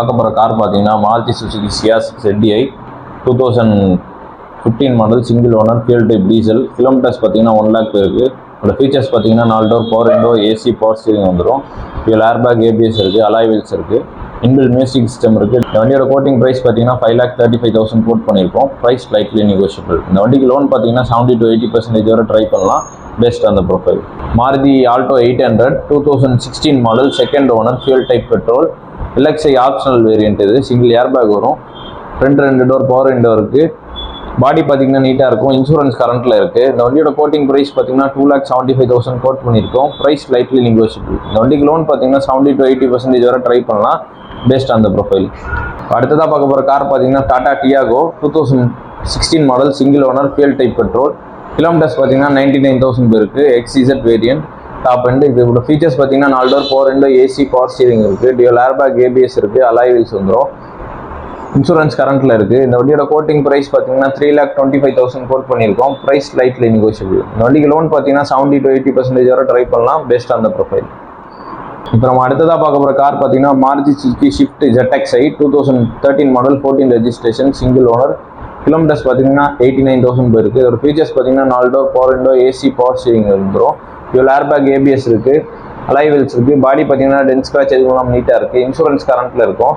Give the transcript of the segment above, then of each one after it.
பார்க்க போகிற கார் பார்த்தீங்கன்னா Maruti Suzuki Ciaz ZDI 2015 model single owner fuel type diesel. Kilometres பார்த்தீங்கன்னா 1 lakh இருக்குது. அதோட ஃபீச்சர்ஸ் பார்த்தீங்கன்னா 4 door power window, AC, power steering வந்துடும். இதில் ஏர்பேக், ABS இருக்குது, அலாய் வீல்ஸ் இருக்குது, இன்பில்ட் மியூசிக் சிஸ்டம் இருக்குது. இந்த வண்டியோட கோட்டிங் ப்ரைஸ் பார்த்தீங்கன்னா 5,35,000 கோட் பண்ணியிருக்கோம். Price slightly negotiable. இந்த வண்டிக்கு லோன் பார்த்தீங்கன்னா 70 to 80% வரை ட்ரை பண்ணலாம், பேஸ்ட் அந்த profile. Maruti Alto 800 2016 model, second owner, fuel type petrol, LXI optional variant. இது சிங்கிள் ஏர்பேக் வரும், ஃப்ரண்ட் 2 டோர் பவர் விண்டோ இருக்குது. பாடி பார்த்தீங்கன்னா நீட்டாக இருக்கும். இன்சூரன்ஸ் கரண்ட்டில் இருக்குது. இந்த வண்டியோட கோட்டிங் ப்ரைஸ் பார்த்தீங்கன்னா 2,75,000 கோட் பண்ணியிருக்கோம். Price slightly negotiable. இந்த வண்டிக்கு லோன் பார்த்தீங்கன்னா 70 to 80% வரை ட்ரை பண்ணலாம், பேஸ்ட் அந்த ப்ரொஃபைல். அடுத்ததாக பார்க்க போகிற கார் பார்த்தீங்கன்னா Tata Tiago 2016 model, single owner, fuel type petrol. Kilometres பார்த்தீங்கன்னா 99,000 பேருக்கு. XZ variant, top end. இதோட ஃபீச்சர்ஸ் பார்த்தீங்கன்னா 4 door power window, AC, power steering இருக்குது, டியூல் ஏர்பேக், ABS இருக்குது, அலாய் வீல்ஸ் வந்துடும். இன்சூரன்ஸ் கரண்ட்டில் இருக்குது. இந்த வண்டியோட கோட்டிங் ப்ரைஸ் பார்த்தீங்கன்னா 3,25,000 கோட் பண்ணியிருக்கோம். Price slightly negotiable. இந்த வண்டிக்கு லோன் பார்த்தீங்கன்னா 70 to 80% வரை ட்ரை பண்ணலாம், பேஸ்ட் அந்த ப்ரொஃபைல். இப்போ நம்ம அடுத்ததாக பார்க்க போகிற கார் பார்த்தீங்கன்னா Maruti Suzuki Swift ZXi 2013 model, 14 registration, single owner. Kilometres பார்த்தீங்கன்னா 89,000 பேருக்கு. இதோட ஃபீச்சர்ஸ் பார்த்தீங்கன்னா 4 door power window, AC, power steering வந்துடும். இதில் ஏர்பேக், ABS இருக்குது, அலாய் வீல்ஸ் இருக்குது. பாடி பார்த்தீங்கன்னா டென்ட் ஸ்க்ராட்ச் எதுவும் நீட்டாக இருக்குது. இன்சூரன்ஸ் கரண்ட்டில் இருக்கும்.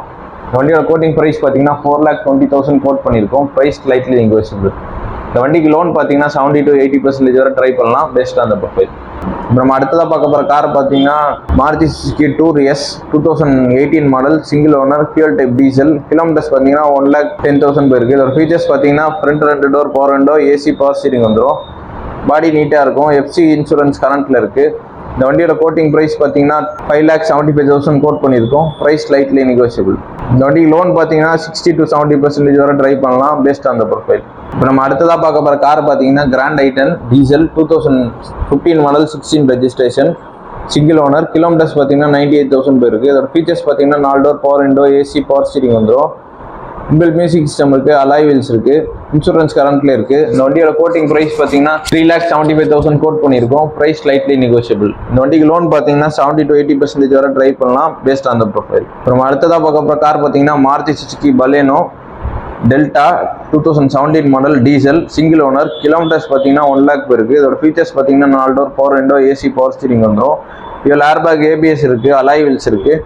வண்டியோட கோட்டிங் ப்ரைஸ் பார்த்தீங்கன்னா 4,20,000 கோட் பண்ணியிருக்கோம். Price slightly negotiable. இந்த வண்டிக்கு லோன் பார்த்தீங்கன்னா 70 to 80% வரை ட்ரை பண்ணலாம், பெஸ்ட் அந்த ப்ரொஃபைல். இப்போ நம்ம அடுத்ததாக பார்க்க போகிற கார் பார்த்தீங்கன்னா Maruti Suzuki tour S 2018 model, single owner, fuel type diesel. Kilometres பார்த்தீங்கன்னா 1,10,000 பேருக்கு. இதோட ஃபீச்சர்ஸ் பார்த்தீங்கன்னா front 2 door power window, AC, power steering வந்துடும். பாடி நீட்டாக இருக்கும். FC இன்சூரன்ஸ் கரண்ட்டில் இருக்குது. இந்த வண்டியோட கோட்டிங் ப்ரைஸ் பார்த்தீங்கன்னா 5,75,000 கோட் பண்ணியிருக்கோம். Price slightly negotiable. இந்த வண்டிக்கு லோன் பார்த்தீங்கன்னா 60 to 70% வரை ட்ரை பண்ணலாம், பேஸ்ட் அந்த ப்ரொஃபைல். இப்போ நம்ம அடுத்ததாக பார்க்க போகிற கார் பார்த்தீங்கன்னா Grand i ten diesel 2015 model, 16 registration, single owner. Kilometres பார்த்தீங்கன்னா 98,000 பேருக்கு. இதோட ஃபீச்சர்ஸ் பார்த்தீங்கன்னா 4 door power window, AC, power steering வந்துடும். இன்பில்ட் மியூசிக் சிஸ்டம் இருக்குது, அலாய் வீல்ஸ் இருக்குது, இன்சூரன்ஸ் கரண்ட்டில் இருக்குது. இந்த வண்டியோட கோட்டிங் ப்ரைஸ் பார்த்தீங்கன்னா 3,75,000 கோட் பண்ணியிருக்கோம். Price slightly negotiable. இந்த வண்டிக்கு லோன் பார்த்தீங்கன்னா 70 to 80% வரை ட்ரை பண்ணலாம், பேஸ்ட் அந்த ப்ரொஃபைல். அப்புறம் அடுத்ததாக பார்க்க போகிற கார் பார்த்தீங்கன்னா Maruti Suzuki Baleno delta 2017 model, diesel, single owner. Kilometres பார்த்தீங்கன்னா 1 lakh பேருக்கு. இதோட ஃபீச்சர்ஸ் பார்த்தீங்கன்னா 4 door power window, AC, power steering வந்துடும். இதில் ஏர்பேக், ABS இருக்குது, அலாய் வீல்ஸ் இருக்குது.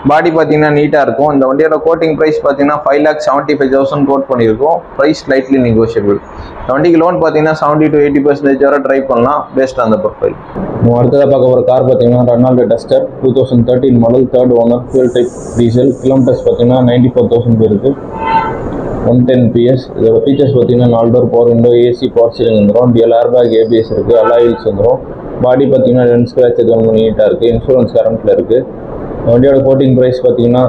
பாடி பார்த்தீங்கன்னா நீட்டாக இருக்கும். இந்த வண்டியோட கோட்டிங் ப்ரைஸ் பார்த்தீங்கன்னா 5,75,000 கோட் பண்ணியிருக்கோம். Price slightly negotiable. இந்த வண்டிக்கு லோன் பார்த்தீங்கன்னா 70 to 80% வரை ட்ரை பண்ணலாம், பேஸ்ட் அந்த ப்ரொஃபைல். அடுத்ததாக பார்க்க போகிற கார் பார்த்தீங்கன்னா Renault Duster 2013 model, third owner, fuel type diesel. Kilometres பார்த்தீங்கன்னா 94,000 பேருக்கு. 110 PS. இதோட ஃபீச்சர்ஸ் பார்த்தீங்கன்னா 4 door power window, AC, power steering வந்துடும். டியூல் ஏர்பேக், ABS இருக்குது, அலாய் வீல்ஸ் வந்துடும். பாடி பார்த்தீங்கன்னா டென்ட் ஸ்க்ராட்ச் எதுவும் நீட்டாக இருக்குது. இன்சூரன்ஸ் கரண்ட்டில் இருக்குது. வண்டியோட கோட்டிங் ப்ரைஸ் பார்த்தீங்கன்னா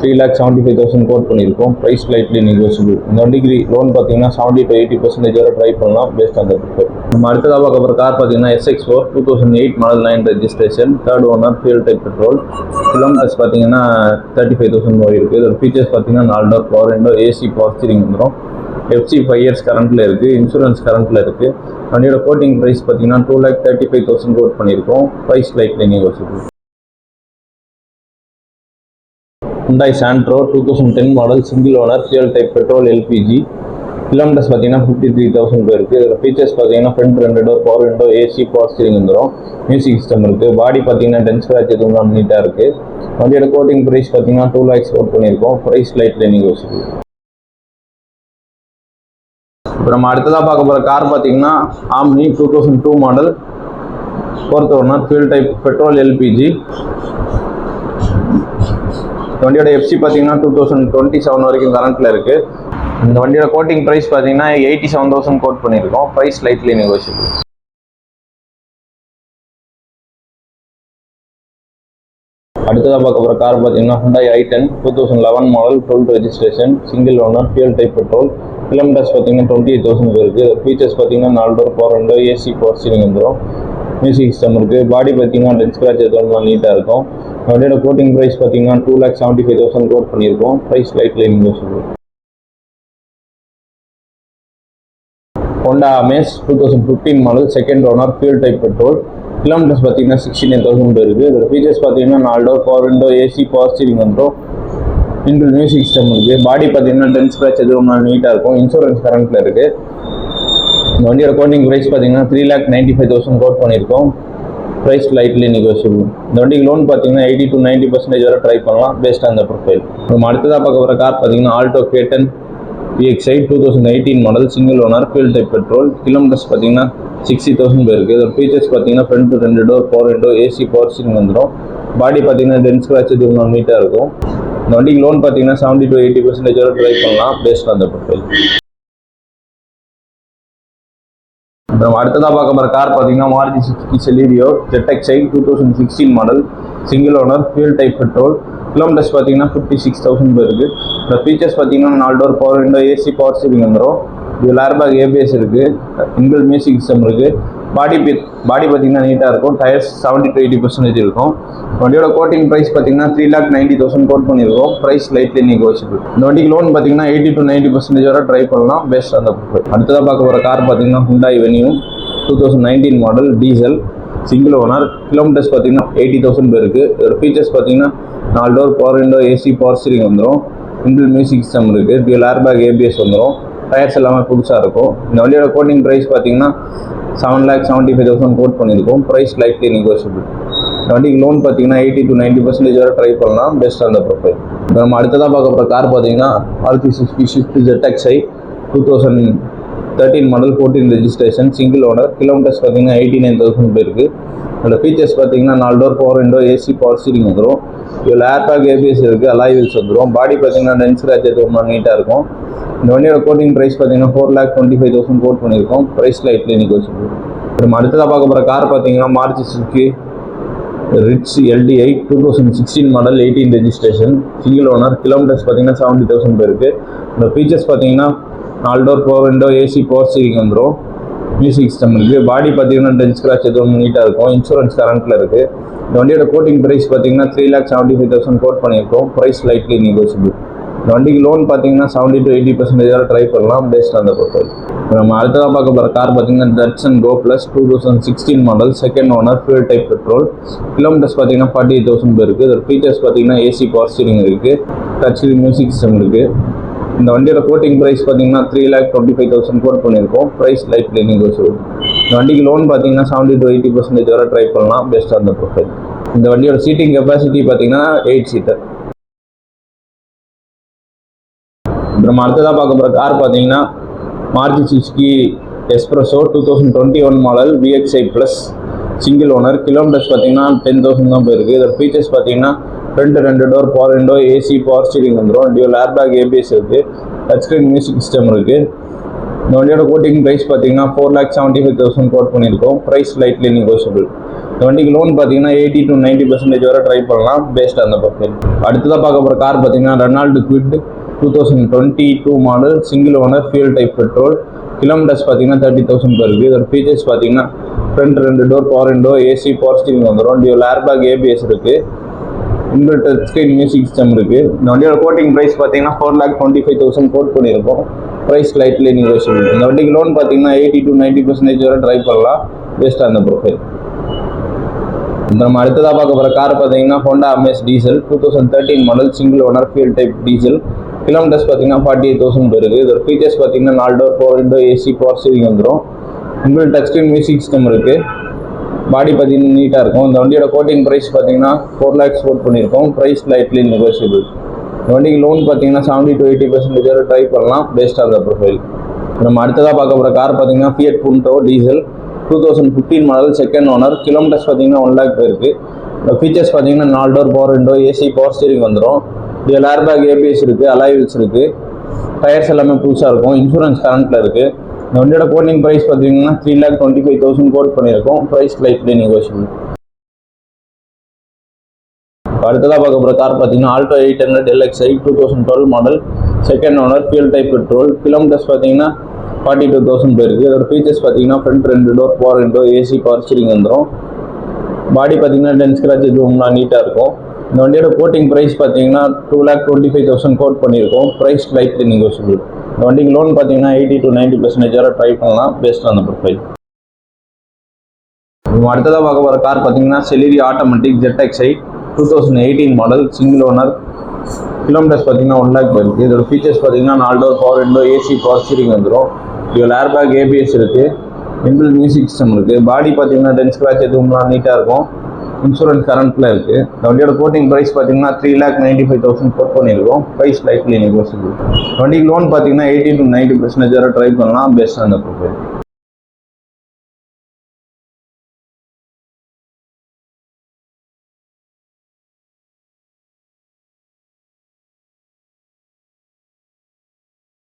3,75,000 கோட் பண்ணியிருக்கோம். Price slightly negotiable. இந்த வண்டிக்கு லோன் பார்த்தீங்கன்னா 70 to 80% வரை ட்ரை பண்ணலாம், பேஸ்ட் அந்த ப்ரிஃபர். நம்ம அடுத்ததாக பார்க்க போகிற கார் பார்த்தீங்கன்னா SX4 2008 model, 9 registration, third owner, fuel type petrol. Kilometres பார்த்தீங்கன்னா 35,000 போய் இருக்குது. இதோட ஃபீச்சர்ஸ் பார்த்தீங்கன்னா 4 door power window, AC, power steering வந்துடும். FC 5 years கரண்ட்டில் இருக்குது. இன்சூரன்ஸ் கரண்ட்டில் இருக்குது. வண்டியோட கோட்டிங் ப்ரைஸ் பார்த்தீங்கன்னா 2,35,000 கோட் பண்ணியிருக்கோம். Price slightly negotiable. Hyundai Santro 2010 model, single owner, fuel type petrol, LPG. Kilometres பார்த்தீங்கன்னா 53,000 பேருக்கு. இதோட ஃபீச்சர்ஸ் பார்த்தீங்கன்னா front 2 door power window, AC, power steering வந்துடும். மியூசிக் சிஸ்டம் இருக்குது. பாடி பார்த்தீங்கன்னா டென்ட் ஸ்க்ராட்ச் எதுவும் நீட்டாக இருக்குது. வண்டியோட கோட்டிங் ப்ரைஸ் பார்த்தீங்கன்னா 2 lakhs கோட் பண்ணியிருக்கோம். Price slightly negotiable. இப்போ நம்ம அடுத்ததாக பார்க்க போகிற கார் பார்த்தீங்கன்னா Omni 2002 model, fourth owner, fuel type petrol, LPG. வண்டியோட FC பார்த்தீங்கன்னா 2027 வரைக்கும் கரண்ட்டில் இருக்குது. இந்த வண்டியோட கோட்டிங் ப்ரைஸ் பார்த்தீங்கன்னா 87,000 கோட் பண்ணியிருக்கோம். Price slightly negotiable. அடுத்ததாக பார்க்க போகிற கார் பார்த்தீங்கன்னா Hyundai i10 2011 model, 12 registration, single owner, fuel type petrol. Kilometres பார்த்தீங்கன்னா 28,000 பேருக்கு. ஃபீச்சர்ஸ் பார்த்தீங்கன்னா 4 door power window, AC, power steering வந்துடும். மியூசிக் சிஸ்டம் இருக்குது. பாடி பார்த்தீங்கன்னா டென்ட் ஸ்க்ராட்ச் எதுவும் நீட்டாக இருக்கும். வண்டியோட கோட்டிங் ப்ரைஸ் பார்த்தீங்கன்னா 2,75,000 கோட் பண்ணியிருக்கோம். Price slightly negotiable. Honda Amaze 2015 model, second owner, fuel type petrol. Kilometres பார்த்தீங்கன்னா 69,000 இருக்குது. இதோட ஃபீச்சர்ஸ் பார்த்தீங்கன்னா 4 door power window, AC, power steering வந்துடும். இன்பில் மியூசிக் சிஸ்டம் இருக்குது. பாடி பார்த்தீங்கன்னா டென்ஸ் ஸ்க்ராட்ச் எதுவும் நீட்டாக இருக்கும். இன்சூரன்ஸ் கரண்ட்டில் இருக்குது. இந்த வண்டியோட கோட்டிங் ப்ரைஸ் பார்த்தீங்கன்னா 3,95,000 கோட் பண்ணியிருக்கோம். Price slightly negotiable. இந்த வண்டிக்கு லோன் பார்த்தீங்கன்னா 80 to 90% வரை ட்ரை பண்ணலாம் பேஸ்ட் ஆன் த ப்ரொஃபைல். நம்ம அடுத்ததாக பார்க்க போகிற கார் பார்த்தீங்கன்னா Alto K10 VXi 2018 model single owner fuel type petrol. Kilometres பார்த்தீங்கன்னா 60,000 போயிருக்கு. இதோட ஃபீச்சர்ஸ் பார்த்தீங்கன்னா front 2 door, power window, AC, power steering வந்துடும். பாடி பார்த்தீங்கன்னா டென்ஸ் ஸ்க்ராட்ச் எதுவும் நீட்டாக இருக்கும். இந்த வண்டிக்கு லோன் பார்த்தீங்கன்னா 70 to 80% வரை ட்ரை பண்ணலாம் பேஸ்ட் ஆன் த ப்ரொஃபைல். அப்புறம் அடுத்ததாக பார்க்க போகிற கார் பார்த்தீங்கன்னா Maruti Suzuki Celerio ZXi 2016 model single owner fuel type petrol. Kilometres பார்த்தீங்கன்னா 56,000 போயிருக்கு. இந்த ஃபீச்சர்ஸ் பார்த்தீங்கன்னா 4 door, power window, AC, power steering வந்துடும். இதில் ஏர்பேக் ABS இருக்குது. இன்பில்ட் மியூசிக் சிஸ்டம் இருக்குது. பாடி பார்த்தீங்கன்னா நீட்டாக இருக்கும். டயர்ஸ் 70 to 80% இருக்கும். வண்டியோட கோட்டிங் ப்ரைஸ் பார்த்தீங்கன்னா 3,90,000 கோட் பண்ணியிருக்கோம். Price slightly negotiable. இந்த வண்டிக்கு லோன் பார்த்தீங்கன்னா 80 to 90% வரை ட்ரை பண்ணலாம் பேஸ்ட் அந்த ப்ரொஃபைல். அடுத்ததாக பார்க்க போகிற கார் பார்த்தீங்கன்னா Hyundai Venue 2019 model diesel single owner. Kilometres பார்த்தீங்கன்னா 80,000 போயிருக்கு. இதோட ஃபீச்சர்ஸ் பார்த்தீங்கன்னா 4 door, power window, AC, power steering வந்துடும். இன்பில்ட் மியூசிக் சிஸ்டம் இருக்குது. டியூல் ஏர்பேக் ABS வந்துடும். டயர்ஸ் எல்லாமே புதுசாக இருக்கும். இந்த வண்டியோட கோட்டிங் ப்ரைஸ் பார்த்தீங்கன்னா 7,75,000 கோட் பண்ணியிருக்கோம். Price slightly negotiable. இந்த வண்டிக்கு லோன் பார்த்தீங்கன்னா 80 to 90% வரை ட்ரை பண்ணலாம் பெஸ்ட் ஆன் த ப்ரொஃபைல். இப்போ நம்ம அடுத்ததாக பார்க்க போகிற கார் பார்த்தீங்கன்னா Maruti Suzuki Swift ZXi 2013 model 14 registration single owner. Kilometres பார்த்தீங்கன்னா 89,000 போயிருக்கு. அதோட ஃபீச்சர்ஸ் பார்த்தீங்கன்னா 4 door, power window, AC, power steering வந்துடும். இதில் ஏர்பேக் ABS இருக்குது. அலாய் வீல்ஸ் வந்துடும். பாடி பார்த்தீங்கன்னா டென்ஸ் ஸ்க்ராட்ச் எதுவும் நீட்டாக இருக்கும். இந்த வண்டியோட கோட்டிங் ப்ரைஸ் பார்த்தீங்கன்னா 4,25,000 கோட் பண்ணியிருக்கோம். Price slightly negotiable. நம்ம அடுத்ததாக பார்க்க போகிற கார் பார்த்தீங்கன்னா Maruti Suzuki Ritz LDI 2016 model 18 registration single owner. Kilometres பார்த்தீங்கன்னா 70,000 போயிருக்கு. இந்த ஃபீச்சர்ஸ் பார்த்தீங்கன்னா 4 door, power window, AC, power steering வந்துடும். மியூசிக் சிஸ்டம் இருக்குது. பாடி பார்த்தீங்கன்னா டென்ஸ் ஸ்க்ராட்ச் எதுவும் நீட்டாக இருக்கும். இன்சூரன்ஸ் கரண்ட்டில் இருக்குது. இந்த வண்டியோட கோட்டிங் ப்ரைஸ் பார்த்தீங்கன்னா 3,75,000 கோட் பண்ணியிருக்கோம். Price slightly negotiable. இந்த வண்டிக்கு லோன் பார்த்தீங்கன்னா 70 to 80% வரை ட்ரை பண்ணலாம் பேஸ்ட் ஆன் த ப்ரொஃபைல். நம்ம அடுத்ததாக பார்க்க போகிற கார் பார்த்தீங்கன்னா Datsun Go Plus 2016 model second owner fuel type petrol. Kilometres பார்த்தீங்கன்னா 48,000 போயிருக்கு. இதோட ஃபீச்சர்ஸ் பார்த்தீங்கன்னா ஏசி, பவர் ஸ்டீரிங் இருக்குது. டச் ஸ்க்ரீன் மியூசிக் சிஸ்டம் இருக்குது. இந்த வண்டியோட கோட்டிங் ப்ரைஸ் பார்த்தீங்கன்னா 3,25,000 கோட் பண்ணியிருக்கோம். Price slightly negotiable. இந்த வண்டிக்கு லோன் பார்த்தீங்கன்னா 70 to 80% வரை ட்ரை பண்ணலாம் பேஸ்ட் ஆன் த ப்ரொஃபைல். இந்த வண்டியோட சீட்டிங் கெப்பாசிட்டி பார்த்தீங்கன்னா 8 சீட்டர். நம்ம அடுத்ததாக பார்க்க போகிற கார் பார்த்தீங்கன்னா Maruti Suzuki S Presso 2021 model VXi plus single owner. Kilometres பார்த்தீங்கன்னா 10,000 தான் போயிருக்கு. இதோட ஃபீச்சர்ஸ் பார்த்தீங்கன்னா front 2 door, power window, AC, power steering வந்துடும். டியூல் ஏர்பேக் ABS இருக்குது. டச் ஸ்க்ரீன் மியூசிக் சிஸ்டம் இருக்குது. இந்த வண்டியோட கோட்டிங் ப்ரைஸ் பார்த்தீங்கன்னா 4,75,000 கோட் பண்ணியிருக்கோம். Price slightly negotiable. இந்த வண்டிக்கு லோன் பார்த்தீங்கன்னா 80 to 90% வரை ட்ரை பண்ணலாம் பேஸ்ட் ஆன் த ப்ரொஃபைல். அடுத்ததாக பார்க்க போகிற கார் பார்த்தீங்கன்னா Renault Kwid 2022 model single owner fuel type petrol. Kilometres பார்த்தீங்கன்னா 30,000 போயிருக்கு. இதோட ஃபீச்சர்ஸ் பார்த்தீங்கன்னா front 2 door, power window, AC, power steering வந்துடும். டியூல் ஏர்பேக் ABS இருக்குது. Inbuilt touch screen music system இருக்குது. இந்த வண்டியோட கோட்டிங் ப்ரைஸ் பார்த்தீங்கன்னா 4,25,000 கோட் பண்ணியிருக்கோம். Price slightly negotiable. இந்த வண்டிக்கு லோன் பார்த்தீங்கன்னா 80 to 90% வரை ட்ரை பண்ணலாம் பேஸ்ட் ஆன் த ப்ரொஃபைல். நம்ம அடுத்ததாக பார்க்க போகிற கார் பார்த்தீங்கன்னா Honda Amaze diesel 2013 model single owner fuel type diesel. Kilometres பார்த்தீங்கன்னா 48,000 போயிருக்கு. இதோட ஃபீச்சர்ஸ் பார்த்தீங்கன்னா 4 door, power window, AC, power steering வந்துடும். Inbuilt touch screen music system இருக்குது. பாடி பார்த்தீங்கன்னா நீட்டாக இருக்கும். இந்த வண்டியோட கோட்டிங் ப்ரைஸ் பார்த்தீங்கன்னா 4 lakhs கோட் பண்ணியிருக்கோம். Price slightly negotiable. இந்த வண்டிக்கு லோன் பார்த்தீங்கன்னா 70 to 80% வரை ட்ரை பண்ணலாம் பேஸ்ட் ஆன் த ப்ரொஃபைல். நம்ம அடுத்ததாக பார்க்க போகிற கார் பார்த்தீங்கன்னா Fiat Punto diesel 2015 model second owner. Kilometres பார்த்தீங்கன்னா 1 lakh போயிருக்கு. இந்த ஃபீச்சர்ஸ் பார்த்தீங்கன்னா 4 door, power window, AC, power steering வந்துடும். டியூல் ஏர்பேக் ABS இருக்குது. அலாய் வீல்ஸ் இருக்குது. டயர்ஸ் எல்லாமே புதுசாக இருக்கும். இன்சூரன்ஸ் கரண்ட்டில் இருக்குது. இந்த வண்டியோட கோட்டிங் ப்ரைஸ் பார்த்தீங்கன்னா 3,25,000 கோட் பண்ணியிருக்கோம். Price slightly negotiable. அடுத்ததாக பார்க்க போகிற கார் பார்த்தீங்கன்னா Alto 800 LXi 2012 model second owner fuel type petrol. Kilometres பார்த்தீங்கன்னா 42,000 போயிருக்கு. இதோட ஃபீச்சர்ஸ் பார்த்தீங்கன்னா front 2 door, power window, AC, power steering வந்துடும். பாடி பார்த்தீங்கன்னா டென்ஸ் ஸ்க்ராட்ச் எதுவும் நீட்டாக இருக்கும். இந்த வண்டியோட கோட்டிங் ப்ரைஸ் பார்த்தீங்கன்னா 2,25,000 கோட் பண்ணியிருக்கோம். Price slightly negotiable. இந்த வண்டிக்கு லோன் பார்த்தீங்கன்னா 80 to 90% வரை ட்ரை பண்ணலாம் பேஸ்ட் ஆன் த ப்ரொஃபைல். அடுத்ததாக பார்க்க போகிற கார் பார்த்தீங்கன்னா Celerio automatic ZXi 2018 model single owner kilometres பார்த்தீங்கன்னா 1 லேக் போயிருக்கு. இதோட ஃபீச்சர்ஸ் பார்த்தீங்கன்னா 4 door power window, AC, power steering வந்துடும். இதில் ஏர்பேக், ஏபிஎஸ் இருக்குது. இன்பில்ட் மியூசிக் சிஸ்டம் இருக்குது. பாடி பார்த்தீங்கன்னா டென்ட் ஸ்க்ராட்ச் எதுவும்லாம் நீட்டாக இருக்கும். இன்சூரன்ஸ் கரண்ட்டில் இருக்குது. இந்த வண்டியோட கோட்டிங் ப்ரைஸ் பார்த்தீங்கன்னா 3,95,000 கோட் பண்ணியிருக்கோம். Price slightly negotiable. வண்டிக்கு லோன் பார்த்தீங்கன்னா 80 to 90% வரை ட்ரை பண்ணலாம். பெஸ்ட் அந்த ப்ரொஃபைல்.